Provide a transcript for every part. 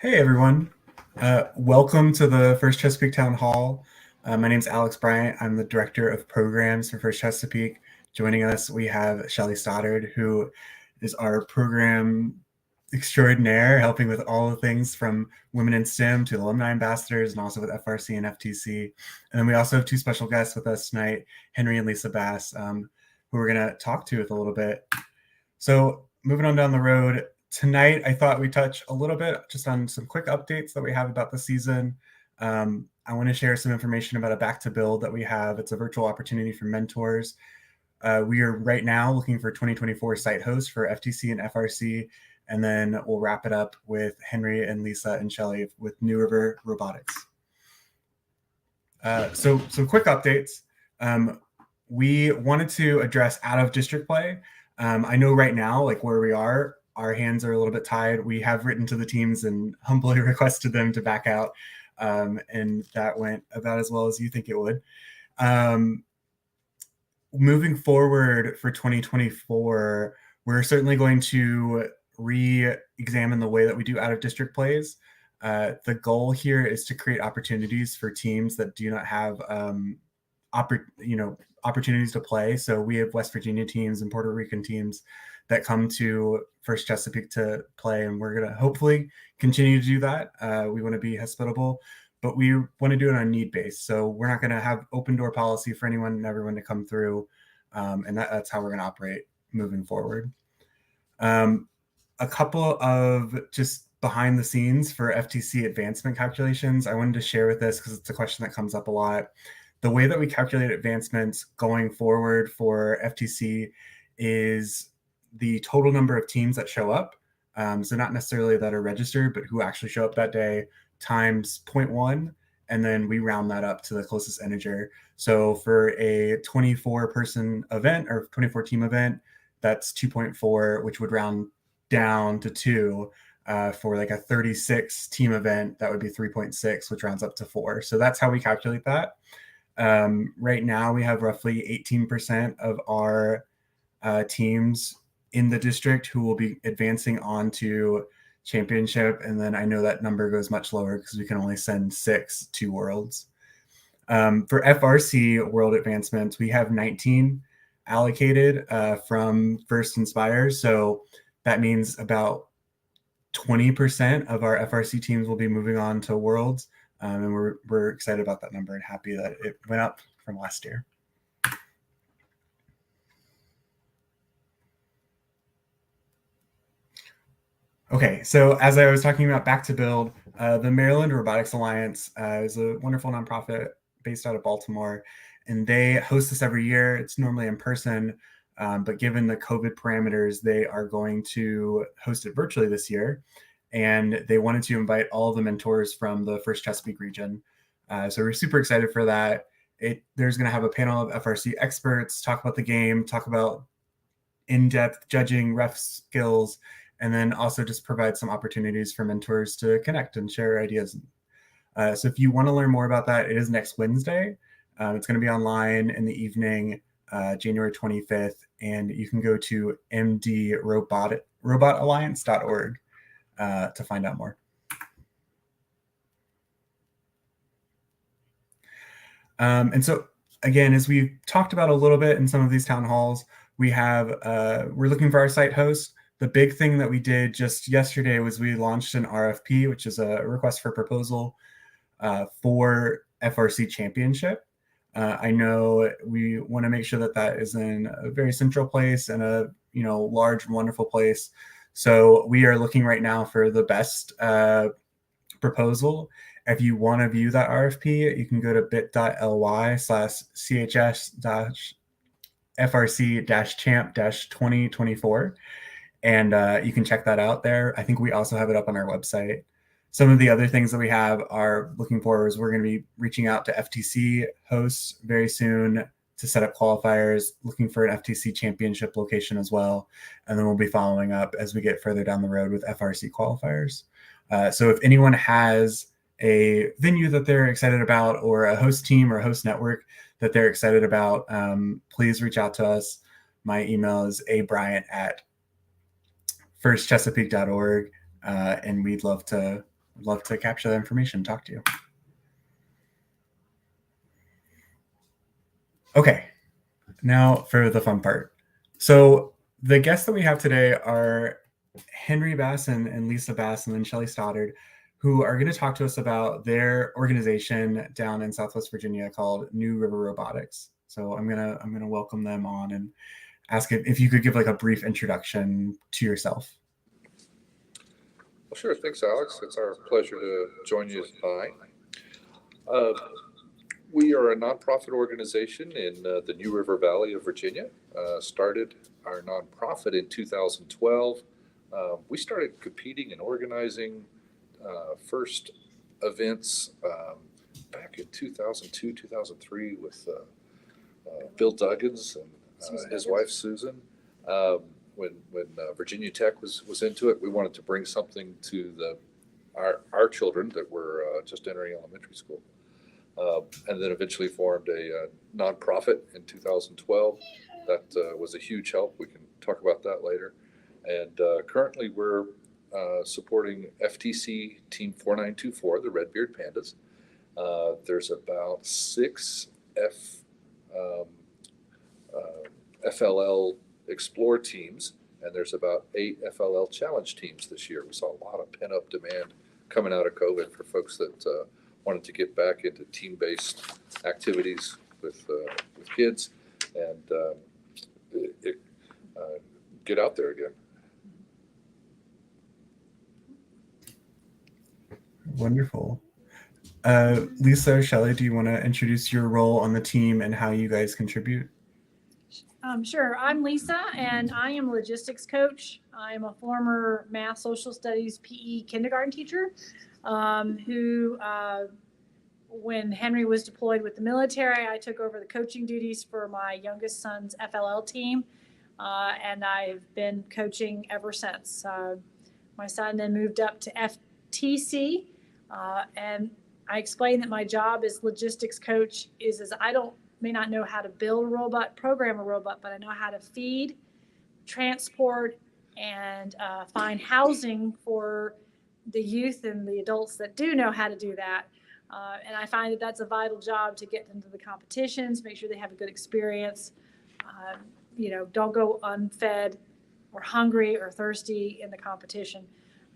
Hey everyone, welcome to the First Chesapeake Town Hall. My name is Alex Bryant. I'm the Director of Programs for First Chesapeake. Joining us, we have Shelly Stoddard, who is our program extraordinaire, helping with all the things from Women in STEM to alumni ambassadors and also with FRC and FTC. And then we also have two special guests with us tonight, Henry and Lisa Bass, who we're going to talk to with a little bit. So moving on down the road, tonight I thought we'd touch a little bit just on some quick updates that we have about the season. I want to share some information about a back to build that we have. It's a virtual opportunity for mentors. We are right now looking for 2024 site hosts for FTC and FRC, and then we'll wrap it up with Henry and Lisa and Shelly with New River Robotics. So some quick updates. We wanted to address out of district play. I know right now, like where we are, our hands are a little bit tied. We have written to the teams and humbly requested them to back out. And that went about as well as you think it would. Moving forward for 2024, we're certainly going to re-examine the way that we do out of district plays. The goal here is to create opportunities for teams that do not have opportunities to play. So we have West Virginia teams and Puerto Rican teams that come to First Chesapeake to play, and we're going to hopefully continue to do that. We want to be hospitable, but we want to do it on need base. So we're not going to have open door policy for anyone and everyone to come through, and that's how we're going to operate moving forward. A couple of just behind the scenes for FTC advancement calculations I wanted to share with this because it's a question that comes up a lot. The way that we calculate advancements going forward for FTC is the total number of teams that show up. So not necessarily that are registered, but who actually show up that day times 0.1. And then we round that up to the closest integer. So for a 24 person event or 24 team event, that's 2.4, which would round down to 2. For like a 36 team event, that would be 3.6, which rounds up to 4. So that's how we calculate that. Right now, we have roughly 18% of our teams in the district who will be advancing on to championship. And then I know that number goes much lower because we can only send 6 to Worlds. For FRC World Advancements, we have 19 allocated from First Inspire. So that means about 20% of our FRC teams will be moving on to Worlds. And we're excited about that number and happy that it went up from last year. Okay, so as I was talking about back to build, the Maryland Robotics Alliance is a wonderful nonprofit based out of Baltimore, and they host this every year. It's normally in person, but given the COVID parameters, they are going to host it virtually this year. And they wanted to invite all of the mentors from the First Chesapeake region. So we're super excited for that. There's going to have a panel of FRC experts talk about the game, talk about in-depth judging, ref skills, and then also just provide some opportunities for mentors to connect and share ideas. So if you want to learn more about that, it is next Wednesday. It's going to be online in the evening, January 25th, and you can go to mdrobotalliance.org to find out more. And so again, as we've talked about a little bit in some of these town halls, we're looking for our site host. The big thing that we did just yesterday was we launched an RFP, which is a request for proposal for FRC Championship. I know we want to make sure that that is in a very central place and a large, wonderful place. So we are looking right now for the best proposal. If you want to view that RFP, you can go to bit.ly/chs-frc-champ-2024, and you can check that out there. I think we also have it up on our website. Some of the other things that we are looking for is we're going to be reaching out to FTC hosts very soon to set up qualifiers, looking for an FTC championship location as well. And then we'll be following up as we get further down the road with FRC qualifiers. So if anyone has a venue that they're excited about or a host team or a host network that they're excited about, please reach out to us. My email is abryant@firstchesapeake.org, and we'd love to love to capture that information, talk to you. Okay, now for the fun part. So the guests that we have today are Henry Bass and Lisa Bass and then Shelly Stoddard, who are going to talk to us about their organization down in Southwest Virginia called New River Robotics. So I'm gonna welcome them on and ask if you could give like a brief introduction to yourself. Well, sure. Thanks, Alex. It's our pleasure to join you tonight. Uh, we are a nonprofit organization in the New River Valley of Virginia. Started our nonprofit in 2012. We started competing and organizing first events back in 2002, 2003 with Bill Duggins and his wife Susan. When Virginia Tech was into it, we wanted to bring something to our children that were just entering elementary school, and then eventually formed a nonprofit in 2012. That was a huge help. We can talk about that later. And currently, we're supporting FTC Team 4924, the Red Beard Pandas. There's about 6 um, FLL Explore teams, and there's about 8 FLL Challenge teams this year. We saw a lot of pent-up demand coming out of COVID for folks that wanted to get back into team-based activities with kids and get out there again. Wonderful. Lisa or Shelly, do you want to introduce your role on the team and how you guys contribute? Sure. I'm Lisa, and I am a logistics coach. I'm a former math, social studies, PE kindergarten teacher who, when Henry was deployed with the military, I took over the coaching duties for my youngest son's FLL team, and I've been coaching ever since. My son then moved up to FTC, and I explained that my job as logistics coach is may not know how to build a robot, program a robot, but I know how to feed, transport, and find housing for the youth and the adults that do know how to do that. And I find that that's a vital job to get them to the competitions, make sure they have a good experience. Don't go unfed or hungry or thirsty in the competition.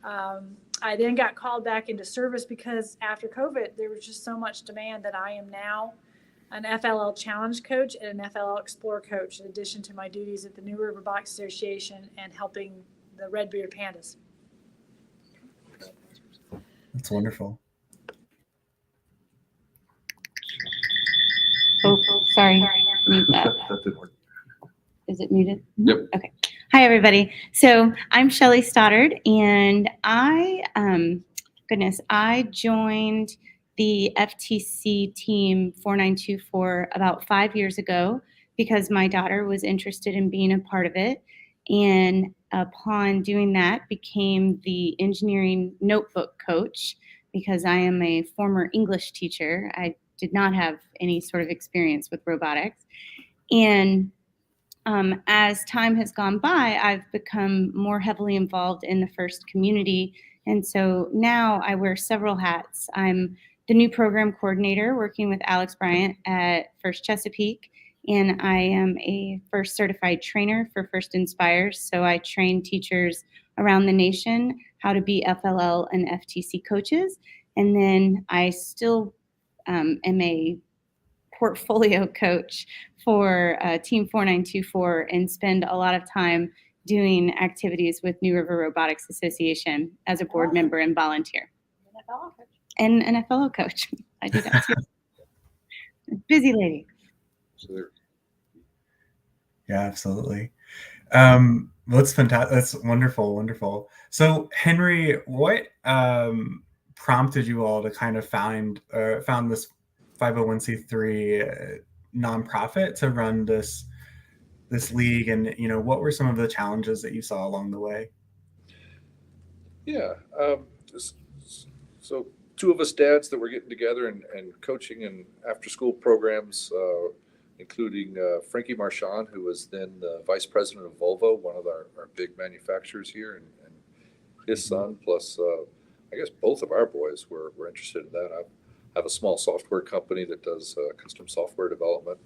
I then got called back into service because after COVID, there was just so much demand that I am now an FLL Challenge coach and an FLL Explore coach, in addition to my duties at the New River Robotics Association and helping the Red Beard Pandas. That's wonderful. Oh, sorry. Mute that. That didn't work. Is it muted? Yep. Okay. Hi, everybody. So I'm Shelly Stoddard, and I joined the FTC team 4924 about 5 years ago because my daughter was interested in being a part of it. And upon doing that, became the engineering notebook coach because I am a former English teacher. I did not have any sort of experience with robotics. And as time has gone by, I've become more heavily involved in the FIRST community. And so now I wear several hats. I'm the new program coordinator working with Alex Bryant at FIRST Chesapeake. And I am a FIRST certified trainer for FIRST Inspires. So I train teachers around the nation how to be FLL and FTC coaches. And then I still am a portfolio coach for Team 4924 and spend a lot of time doing activities with New River Robotics Association as a board member and volunteer. And an FLO coach. I do that too. Busy lady. Yeah, absolutely. That's fantastic. That's wonderful. So Henry, what prompted you all to kind of found this 501c3 nonprofit to run this league, and what were some of the challenges that you saw along the way? Yeah. So 2 of us dads that were getting together and coaching and after school programs, including Frankie Marchand, who was then the vice president of Volvo, one of our big manufacturers here, and his son, plus I guess both of our boys were interested in that. I have a small software company that does custom software development.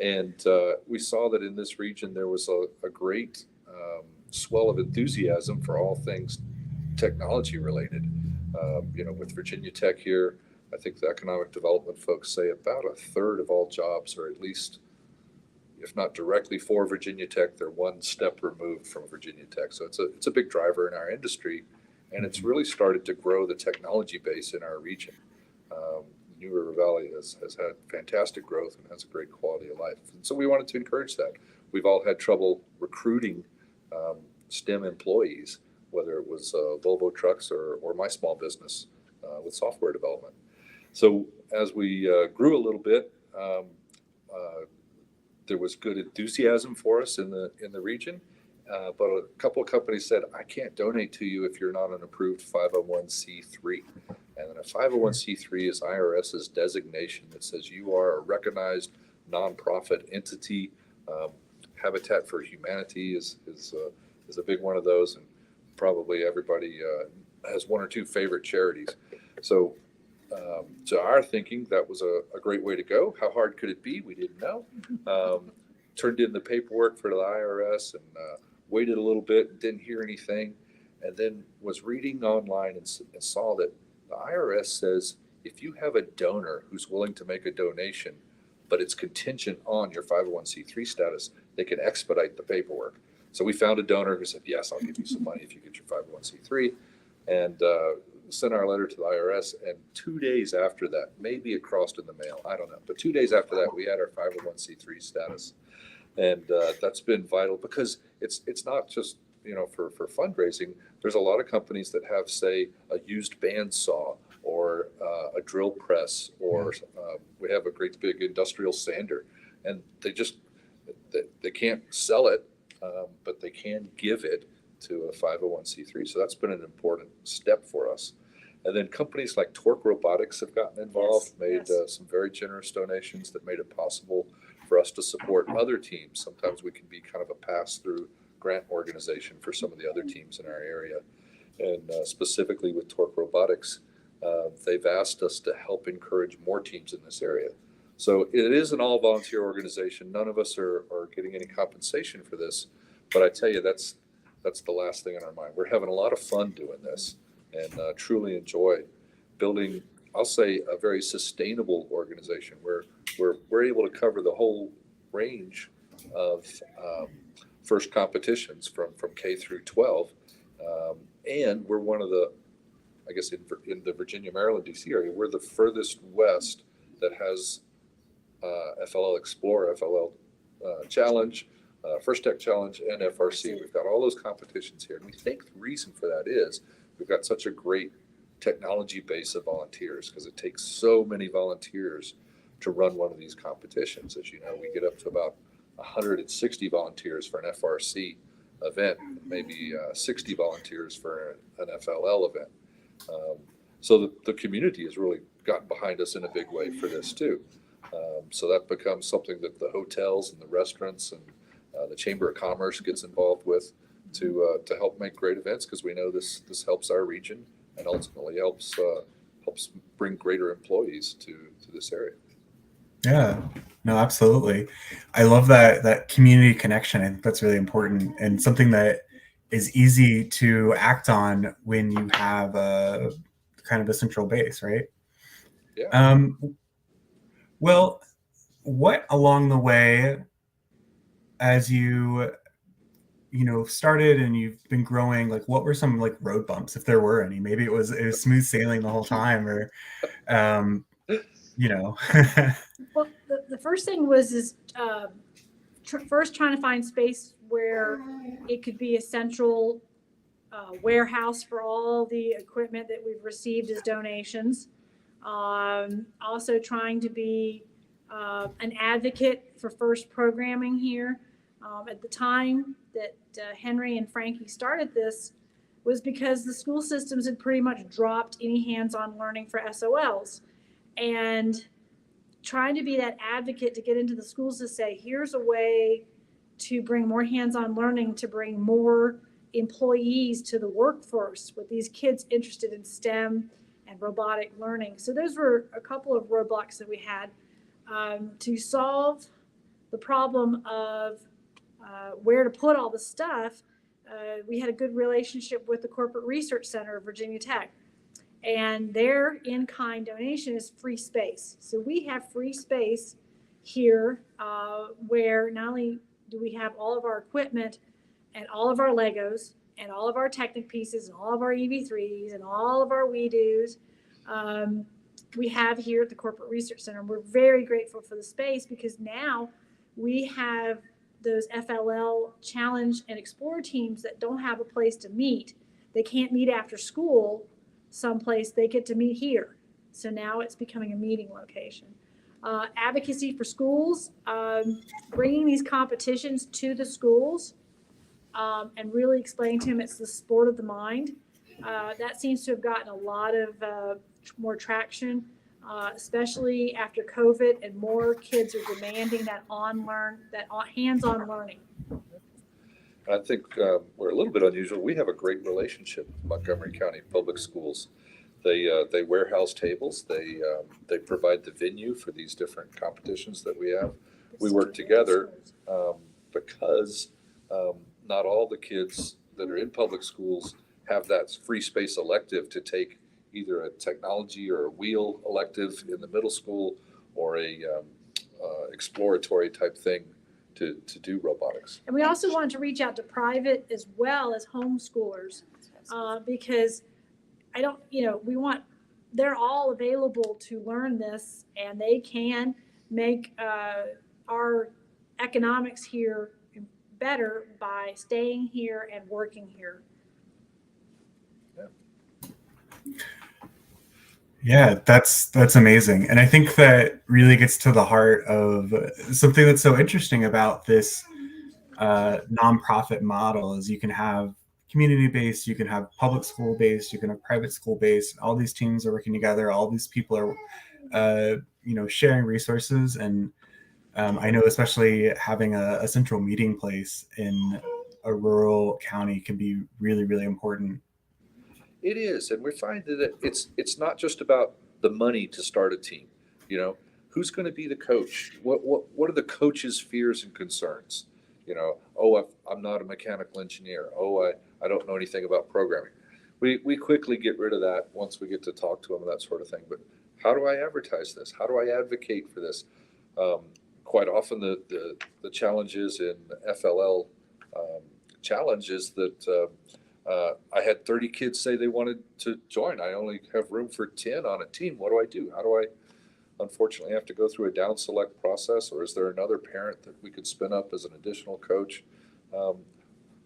And we saw that in this region, there was a great swell of enthusiasm for all things technology related. With Virginia Tech here, I think the economic development folks say about a third of all jobs are at least, if not directly for Virginia Tech, they're one step removed from Virginia Tech. So it's a big driver in our industry, and it's really started to grow the technology base in our region. New River Valley has had fantastic growth and has a great quality of life. And so we wanted to encourage that. We've all had trouble recruiting STEM employees, whether it was Volvo Trucks or my small business with software development. So as we grew a little bit, there was good enthusiasm for us in the region. But a couple of companies said, I can't donate to you if you're not an approved 501c3. And then a 501c3 is IRS's designation that says you are a recognized nonprofit entity. Habitat for Humanity is a big one of those, and probably everybody has one or two favorite charities. So to our thinking, that was a great way to go. How hard could it be? We didn't know. Turned in the paperwork for the IRS and waited a little bit and didn't hear anything, and then was reading online and saw that the IRS says if you have a donor who's willing to make a donation, but it's contingent on your 501c3 status, they can expedite the paperwork. So we found a donor who said, yes, I'll give you some money if you get your 501c3, and sent our letter to the IRS. And 2 days after that, maybe it crossed in the mail, I don't know, but 2 days after that, we had our 501c3 status. And that's been vital because it's not just for fundraising. There's a lot of companies that have, say, a used bandsaw or a drill press, or we have a great big industrial sander, and they can't sell it, but they can give it to a 501c3. So that's been an important step for us. And then companies like Torque Robotics have gotten involved, made some very generous donations that made it possible for us to support other teams. Sometimes we can be kind of a pass-through grant organization for some of the other teams in our area. And specifically with Torque Robotics, they've asked us to help encourage more teams in this area. So it is an all-volunteer organization. None of us are getting any compensation for this, but I tell you, that's the last thing on our mind. We're having a lot of fun doing this and truly enjoy building, I'll say, a very sustainable organization where we're able to cover the whole range of first competitions from K through 12. And we're one of the, I guess in the Virginia, Maryland, DC area, we're the furthest west that has FLL Explorer, FLL Challenge, First Tech Challenge, and FRC. We've got all those competitions here. And we think the reason for that is we've got such a great technology base of volunteers, because it takes so many volunteers to run one of these competitions. As you know, we get up to about 160 volunteers for an FRC event, maybe 60 volunteers for an FLL event. So the community has really gotten behind us in a big way for this too. So that becomes something that the hotels and the restaurants and the Chamber of Commerce gets involved with to help make great events, because we know this helps our region and ultimately helps bring greater employees to this area. Yeah, no, absolutely. I love that community connection. I think that's really important and something that is easy to act on when you have a kind of a central base, right? Yeah. Well, what along the way, as you started and you've been growing, like what were some like road bumps, if there were any? Maybe it was smooth sailing the whole time, or Well, the first thing was first trying to find space where it could be a central warehouse for all the equipment that we've received as donations. Also trying to be an advocate for FIRST programming here. At the time that Henry and Frankie started this was because the school systems had pretty much dropped any hands-on learning for SOLs. And trying to be that advocate to get into the schools to say, here's a way to bring more hands-on learning, to bring more employees to the workforce with these kids interested in STEM and robotic learning. So those were a couple of roadblocks that we had to solve the problem of where to put all the stuff. We had a good relationship with the Corporate Research Center of Virginia Tech, and their in-kind donation is free space. So we have free space here where not only do we have all of our equipment and all of our Legos and all of our Technic pieces and all of our EV3s and all of our WeDos, we have here at the Corporate Research Center. We're very grateful for the space because now we have those FLL Challenge and Explore teams that don't have a place to meet. They can't meet after school someplace, they get to meet here. So now it's becoming a meeting location. Advocacy for schools, bringing these competitions to the schools and really explaining to them it's the sport of the mind. That seems to have gotten a lot of more traction, especially after COVID, and more kids are demanding that hands-on learning. I think we're a little bit unusual. We have a great relationship with Montgomery County Public Schools. They warehouse tables. They provide the venue for these different competitions that we have. We work together because not all the kids that are in public schools have that free space elective to take either a technology or a wheel elective in the middle school or a exploratory type thing to do robotics. And we also want to reach out to private as well as homeschoolers because they're all available to learn this, and they can make our economics here better by staying here and working here. Yeah, that's amazing. And I think that really gets to the heart of something that's so interesting about this nonprofit model is you can have community-based, you can have public school-based, you can have private school-based. All these teams are working together. All these people are, sharing resources. And I know especially having a central meeting place in a rural county can be really, really important. It is, and we find that it's not just about the money to start a team. Who's going to be the coach? What are the coach's fears and concerns? I'm not a mechanical engineer. I don't know anything about programming. We quickly get rid of that once we get to talk to them and that sort of thing. But how do I advertise this? How do I advocate for this? Quite often the challenges in FLL challenge is that I had 30 kids say they wanted to join. I only have room for 10 on a team. What do? How do I unfortunately have to go through a down select process, or is there another parent that we could spin up as an additional coach?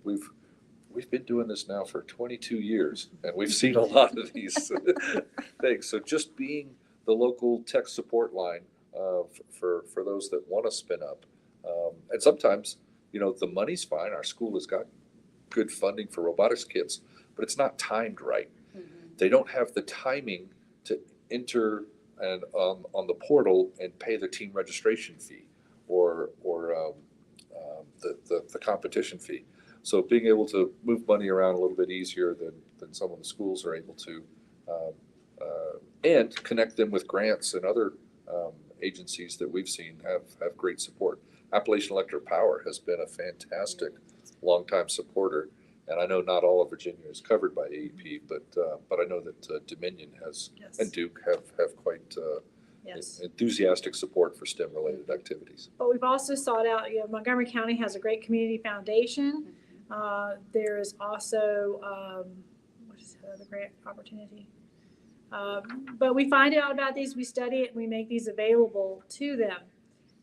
We've been doing this now for 22 years, and we've seen a lot of these things. So just being the local tech support line for those that want to spin up, and sometimes the money's fine. Our school has got good funding for robotics kits, but it's not timed right. Mm-hmm. They don't have the timing to enter and on the portal and pay the team registration fee or the competition fee. So being able to move money around a little bit easier than some of the schools are able to, and connect them with grants and other agencies that we've seen have great support. Appalachian Electric Power has been a fantastic longtime supporter, and I know not all of Virginia is covered by AEP, but I know that Dominion has, yes, and Duke have quite yes, enthusiastic support for STEM related activities. But we've also sought out, Montgomery County has a great community foundation. There is also what is the grant opportunity? But we find out about these, we study it, and we make these available to them.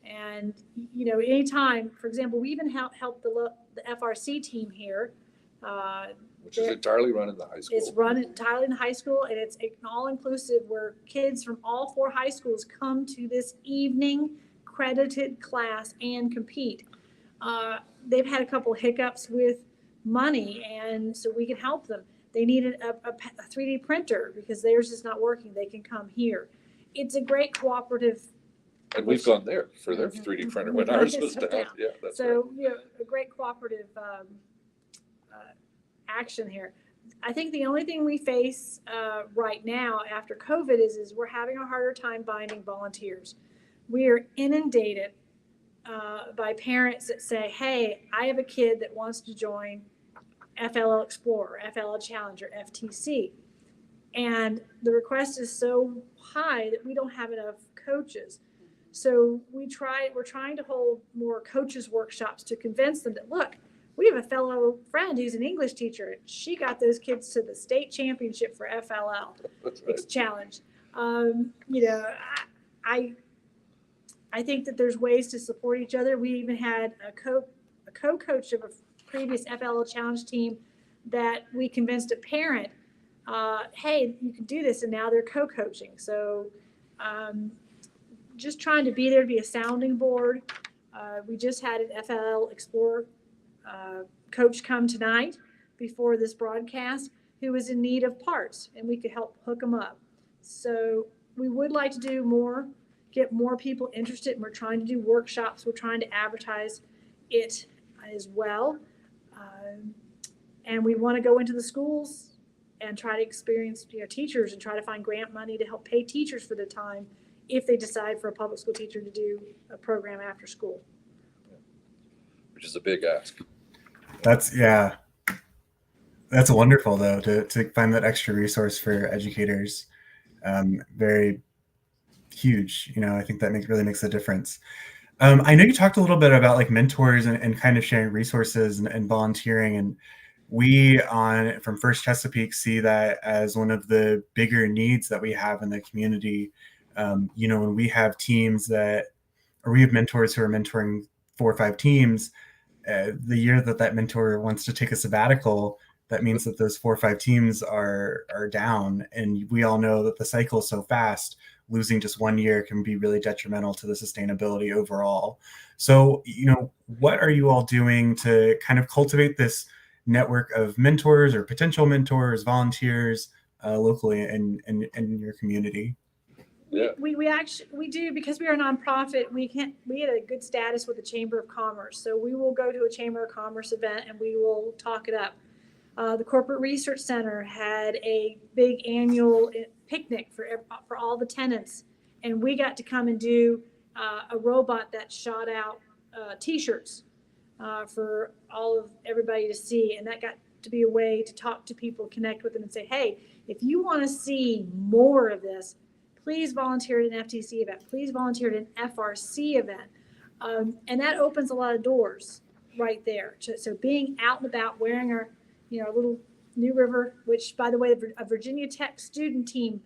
And anytime, for example, we even help the FRC team here, which is entirely run in the high school. It's run entirely in high school, and it's all inclusive, where kids from all 4 high schools come to this evening credited class and compete. They've had a couple hiccups with money, and so we can help them. They needed a 3D printer because theirs is not working. They can come here. It's a great cooperative. And we've gone there for their 3D printer when ours was down. Yeah, that's so right. A great cooperative action here. I think the only thing we face right now after COVID is we're having a harder time finding volunteers. We are inundated by parents that say, hey, I have a kid that wants to join FLL Explorer, FLL Challenger, FTC. And the request is so high that we don't have enough coaches. So we're trying to hold more coaches workshops to convince them that, look, we have a fellow friend who's an English teacher. She got those kids to the state championship for FLL Challenge. I think that there's ways to support each other. We even had a co-coach of a previous FLL Challenge team that we convinced a parent, hey, you can do this, and now they're co-coaching. So just trying to be there to be a sounding board. We just had an FLL Explorer coach come tonight before this broadcast who was in need of parts, and we could help hook them up. So we would like to do more, get more people interested, and we're trying to do workshops. We're trying to advertise it as well. And we want to go into the schools and try to experience teachers and try to find grant money to help pay teachers for the time if they decide for a public school teacher to do a program after school. Which is a big ask. That's wonderful though, to find that extra resource for educators. Very huge. I think that really makes a difference. I know you talked a little bit about like mentors and kind of sharing resources and volunteering, and we from First Chesapeake see that as one of the bigger needs that we have in the community. When we have teams we have mentors who are mentoring 4 or 5 teams, the year that mentor wants to take a sabbatical, that means that those 4 or 5 teams are down. And we all know that the cycle is so fast, losing just 1 year can be really detrimental to the sustainability overall. So, what are you all doing to kind of cultivate this network of mentors or potential mentors, volunteers locally in your community? Yeah. We do, because we are a nonprofit. We had a good status with the Chamber of Commerce, so we will go to a Chamber of Commerce event and we will talk it up. The Corporate Research Center had a big annual picnic for all the tenants, and we got to come and do a robot that shot out T-shirts for everybody to see, and that got to be a way to talk to people, connect with them, and say, hey, if you want to see more of this, please volunteer at an FTC event. Please volunteer at an FRC event. And that opens a lot of doors right there. So being out and about, wearing our little New River, which, by the way, a Virginia Tech student team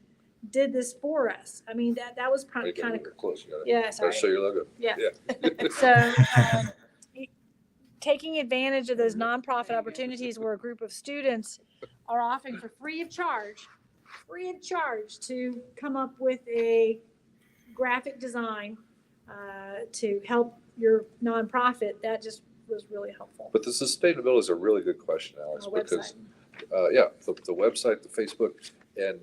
did this for us. I mean, that was kind of close. Yeah, sorry. I'll show your logo. Yeah. So taking advantage of those nonprofit opportunities where a group of students are offering for free of charge to come up with a graphic design to help your nonprofit, that just was really helpful. But the sustainability is a really good question, Alex, because the website, the Facebook, and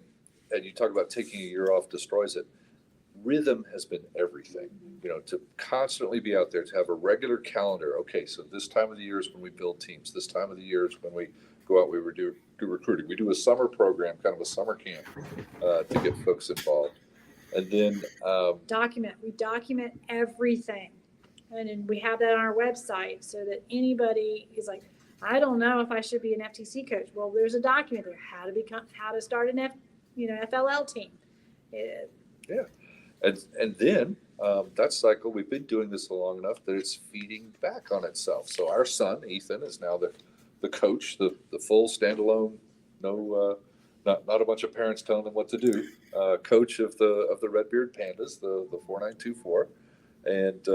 you talk about taking a year off destroys it. Rhythm has been everything, to constantly be out there, to have a regular calendar. Okay, so this time of the year is when we build teams. This time of the year is when we go out, we do recruiting. We do a summer program, kind of a summer camp to get folks involved. And then we document everything. And then we have that on our website so that anybody is like, I don't know if I should be an FTC coach. Well, there's a document there, how to start an FLL team. Yeah. And then that cycle, we've been doing this long enough that it's feeding back on itself. So our son, Ethan, is now the coach, the full standalone, not a bunch of parents telling them what to do, coach of the Redbeard Pandas, the 4924. And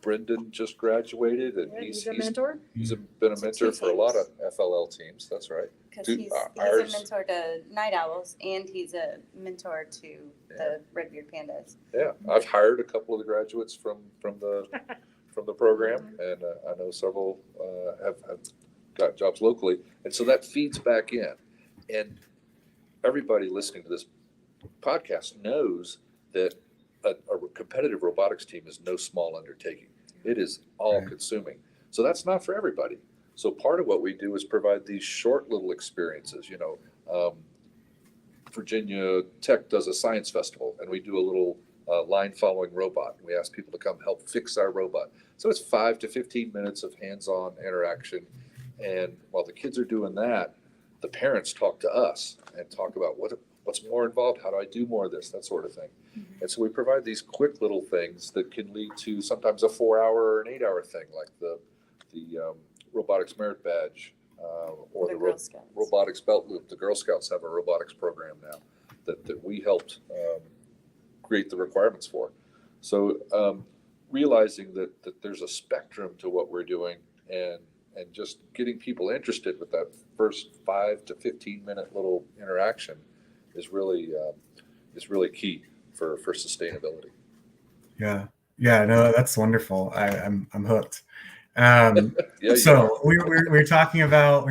Brendan just graduated, and he's a mentor. He's been a mentor for a lot of FLL teams. That's right. Because he's a mentor to Night Owls, and he's a mentor to the Redbeard Pandas. Yeah, I've hired a couple of the graduates from the program, and I know several have got jobs locally, and so that feeds back in. And everybody listening to this podcast knows that a competitive robotics team is no small undertaking. It is all consuming. So that's not for everybody. So part of what we do is provide these short little experiences. Virginia Tech does a science festival, and we do a little line following robot. We ask people to come help fix our robot. So it's 5 to 15 minutes of hands-on interaction. And while the kids are doing that, the parents talk to us and talk about what's more involved, how do I do more of this, that sort of thing. Mm-hmm. And so we provide these quick little things that can lead to sometimes a 4-hour or an 8-hour thing, like the robotics merit badge, or the robotics belt loop. The Girl Scouts have a robotics program now that we helped create the requirements for. So realizing that there's a spectrum to what we're doing, and just getting people interested with that first 5 to 15 minute little interaction is really key for sustainability. Yeah, no, that's wonderful. I'm hooked. Yeah, so we're talking about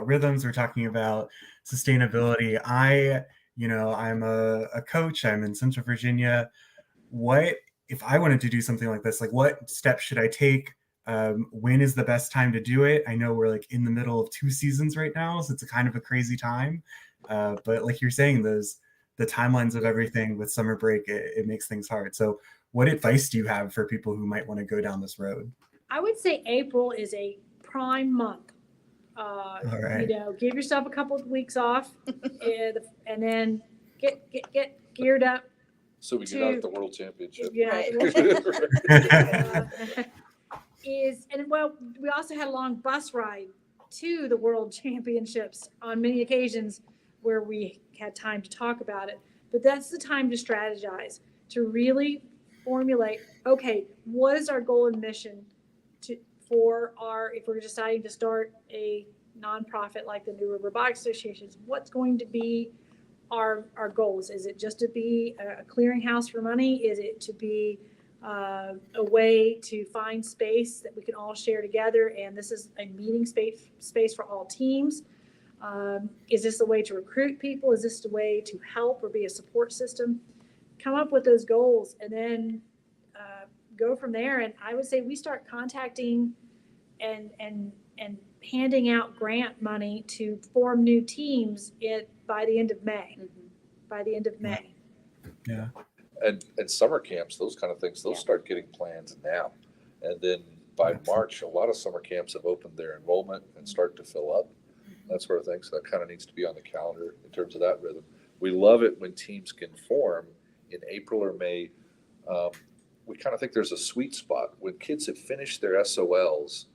rhythms. We're talking about sustainability. I'm a coach. I'm in Central Virginia. What if I wanted to do something like this? Like, what steps should I take? When is the best time to do it? I know we're like in the middle of 2 seasons right now, so it's a kind of a crazy time. But like you're saying, the timelines of everything with summer break, it makes things hard. So what advice do you have for people who might want to go down this road? I would say April is a prime month. All right. Give yourself a couple of weeks off, and then get geared up. So we get out at the World Championship. Yeah. We also had a long bus ride to the World Championships on many occasions where we had time to talk about it. But that's the time to strategize, to really formulate, okay, what is our goal and mission if we're deciding to start a nonprofit like the New River Robotics Association, what's going to be our goals? Is it just to be a clearinghouse for money? Is it to be a way to find space that we can all share together, and this is a meeting space for all teams? Is this a way to recruit people? Is this a way to help or be a support system? Come up with those goals, and then go from there. And I would say we start contacting and handing out grant money to form new teams by the end of May. Mm-hmm. By the end of May. Yeah. And summer camps, those kind of things, those start getting plans now. And then by March, a lot of summer camps have opened their enrollment and start to fill up, that sort of thing. So that kind of needs to be on the calendar in terms of that rhythm. We love it when teams can form in April or May. We kind of think there's a sweet spot when kids have finished their SOLs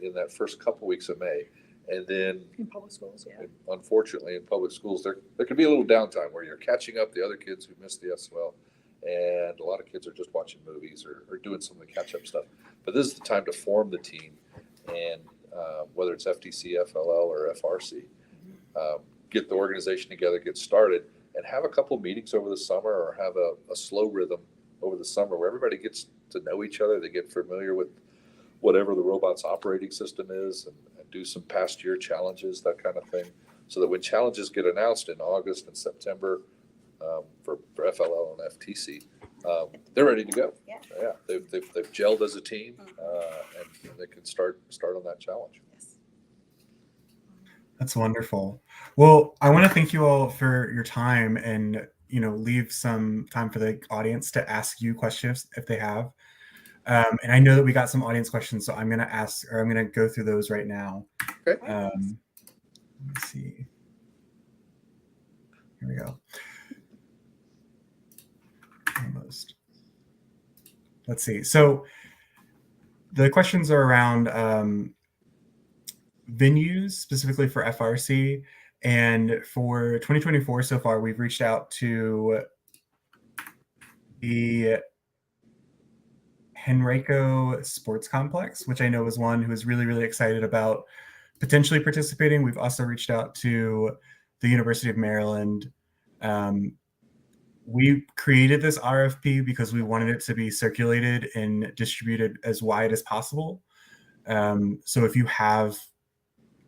in that first couple weeks of May. And then in public schools, unfortunately, in public schools, there can be a little downtime where you're catching up the other kids who missed the SOL. And a lot of kids are just watching movies or doing some of the catch-up stuff. But this is the time to form the team. And whether it's FTC, FLL, or FRC, get the organization together, get started, and have a couple of meetings over the summer, or have a slow rhythm over the summer where everybody gets to know each other. They get familiar with whatever the robot's operating system is, and do some past year challenges, that kind of thing, so that when challenges get announced in August and September for FLL and FTC, they're ready to go. Yeah, they've gelled as a team, and they can start on that challenge. That's wonderful. Well, I want to thank you all for your time, and leave some time for the audience to ask you questions if they have. And I know that we got some audience questions, so I'm going to go through those right now. Okay. Let me see. Here we go. Almost. Let's see. So the questions are around venues, specifically for FRC. And for 2024 so far, we've reached out to the Henrico Sports Complex, which I know is one who is really, really excited about potentially participating. We've also reached out to the University of Maryland. We created this RFP because we wanted it to be circulated and distributed as wide as possible. So if you have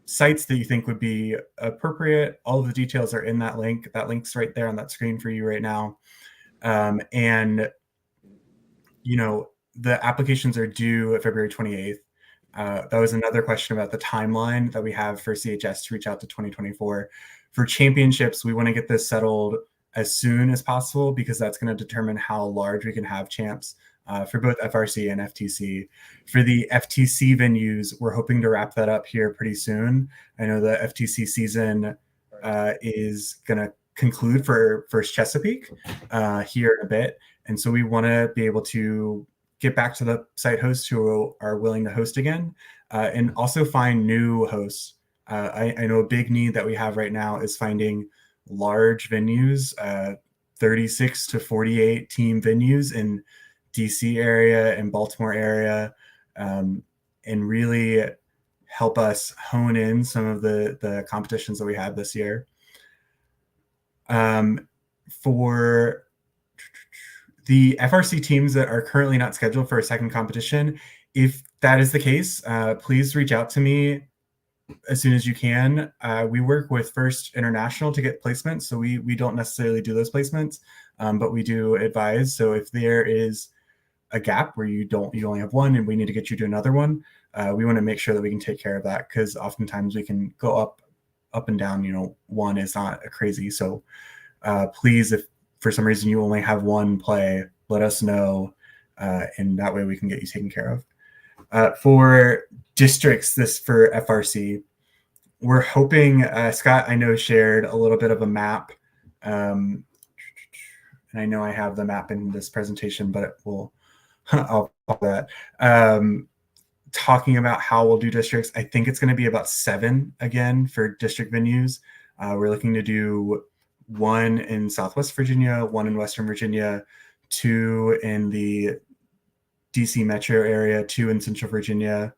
sites that you think would be appropriate, all of the details are in that link. That link's right there on that screen for you right now. And the applications are due February 28th. That was another question about the timeline that we have for CHS to reach out to 2024. For championships, we want to get this settled as soon as possible because that's going to determine how large we can have champs for both FRC and FTC. For the FTC venues, we're hoping to wrap that up here pretty soon. I know the FTC season is going to conclude for First Chesapeake here in a bit. And so we want to be able to get back to the site hosts who are willing to host again and also find new hosts. I know a big need that we have right now is finding large venues, 36 to 48 team venues in DC area and Baltimore area, and really help us hone in some of the competitions that we had this year. For the FRC teams that are currently not scheduled for a second competition, if that is the case, please reach out to me as soon as you can. We work with First International to get placements, so we don't necessarily do those placements, but we do advise. So if there is a gap where you only have one and we need to get you to another one, we want to make sure that we can take care of that, because oftentimes we can go up and down. One is not a crazy. So please, if for some reason you only have one play, let us know, and that way we can get you taken care of. For districts, for FRC, we're hoping, Scott, I know, shared a little bit of a map, and I know I have the map in this presentation, but I'll follow that. Talking about how we'll do districts, I think it's going to be about 7 again for district venues. We're looking to do 1 in Southwest Virginia, 1 in Western Virginia, 2 in the DC metro area, 2 in Central Virginia,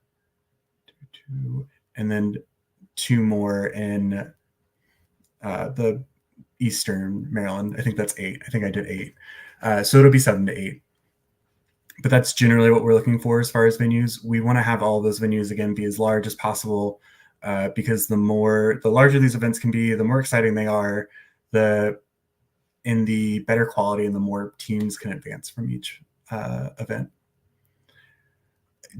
2, and then 2 more in the Eastern Maryland. I think that's 8. I think I did 8. So it'll be 7 to 8. But that's generally what we're looking for as far as venues. We want to have all of those venues, again, be as large as possible, because the larger these events can be, the more exciting they are, the better quality and the more teams can advance from each event.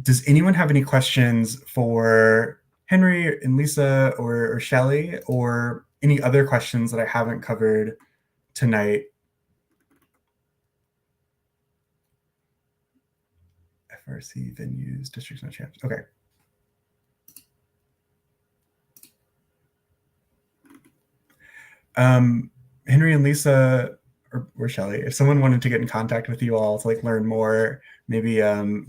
Does anyone have any questions for Henry and Lisa or Shelly, or any other questions that I haven't covered tonight? FRC venues, districts, no champs. Okay. Henry and Lisa or Shelly, if someone wanted to get in contact with you all to learn more, maybe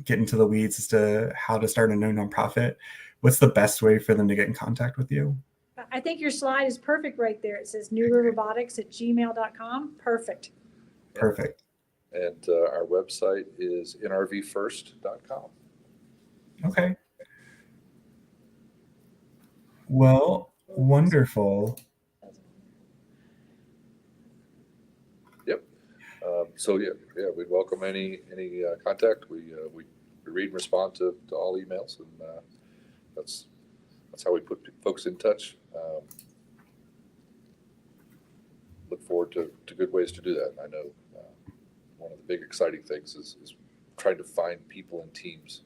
get into the weeds as to how to start a new nonprofit, what's the best way for them to get in contact with you? I think your slide is perfect right there. It says newriverrobotics@gmail.com. Perfect. Perfect. And our website is nrvfirst.com. Okay. Well, wonderful. Yep. So yeah, we'd welcome any contact. We read and respond to all emails, and that's how we put folks in touch. Look forward to good ways to do that. I know one of the big exciting things is trying to find people and teams,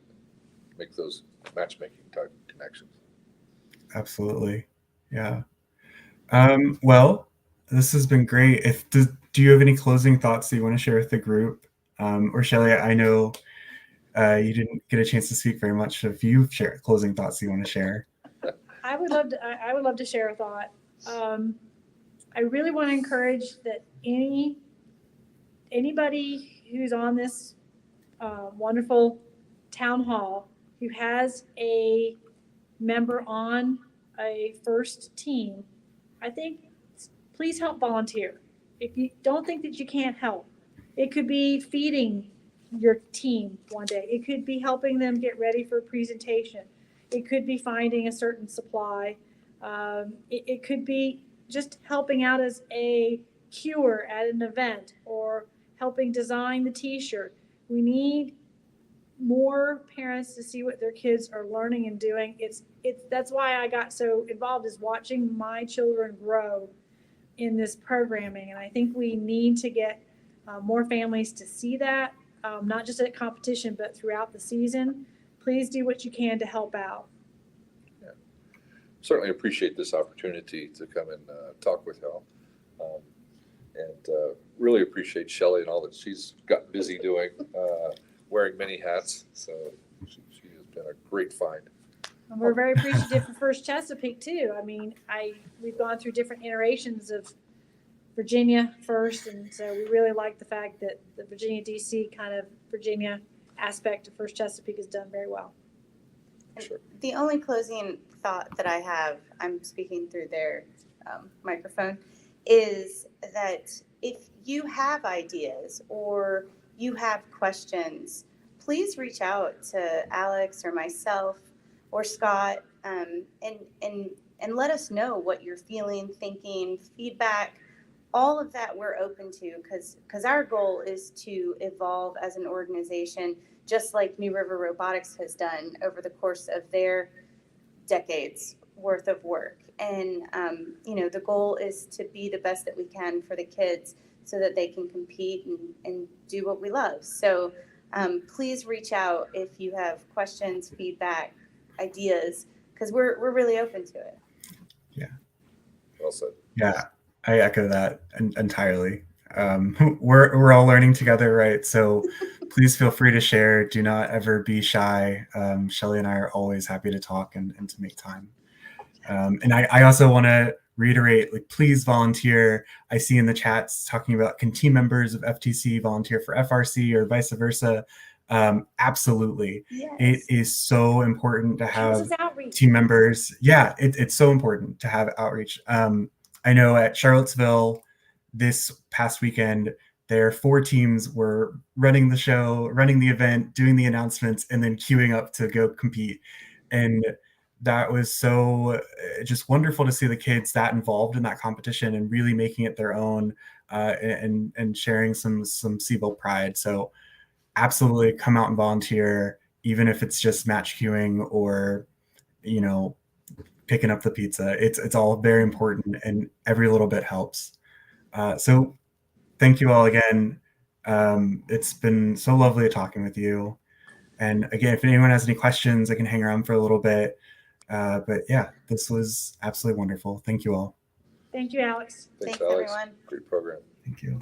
make those matchmaking type connections. Absolutely. Yeah. Well, this has been great. Do you have any closing thoughts that you want to share with the group? Or Shelly, I know you didn't get a chance to speak very much. So if you share closing thoughts you want to share. I would love to share a thought. I really want to encourage that anybody who's on this wonderful town hall who has a member on a first team, I think please help volunteer. If you don't think that you can't help, it could be feeding your team one day. It could be helping them get ready for a presentation. It could be finding a certain supply. It could be just helping out as a cure at an event or helping design the t-shirt. We need more parents to see what their kids are learning and doing. That's why I got so involved, is watching my children grow in this programming. And I think we need to get more families to see that, not just at competition, but throughout the season. please do what you can to help out. Certainly appreciate this opportunity to come and talk with y'all. And really appreciate Shelley and all that she's got busy doing, wearing many hats. So she has been a great find. And we're very appreciative for First Chesapeake too. I mean, we've gone through different iterations of Virginia first, and so we really like the fact that the Virginia DC kind of Virginia aspect of First Chesapeake is done very well. Sure. The only closing thought that I have, I'm speaking through their microphone, is that if you have ideas or you have questions, please reach out to Alex or myself or Scott, and let us know what you're feeling, thinking, feedback. All of that we're open to, because our goal is to evolve as an organization, just like New River Robotics has done over the course of their decades worth of work. And the goal is to be the best that we can for the kids so that they can compete and do what we love. So please reach out if you have questions, feedback, ideas, because we're really open to it. Yeah. Well said. Yeah, I echo that entirely. We're all learning together, right? So please feel free to share. Do not ever be shy. Shelley and I are always happy to talk and to make time. And I also want to reiterate, like, please volunteer. I see in the chats talking about, can team members of FTC volunteer for FRC or vice versa? Absolutely. Yes. It is so important to have Outreach. team members. Yeah, it's so important to have outreach. I know at Charlottesville this past weekend, their 4 teams were running the show, running the event, doing the announcements, and then queuing up to go compete. And that was so just wonderful to see the kids that involved in that competition and really making it their own, and sharing some Seville pride. So absolutely come out and volunteer, even if it's just match queuing or, picking up the pizza. It's all very important, and every little bit helps. So thank you all again. It's been so lovely talking with you. And again, if anyone has any questions, I can hang around for a little bit. But yeah, this was absolutely wonderful. Thank you all. Thank you, Alex. Thanks, Thanks, Alex. everyone. Great program. Thank you.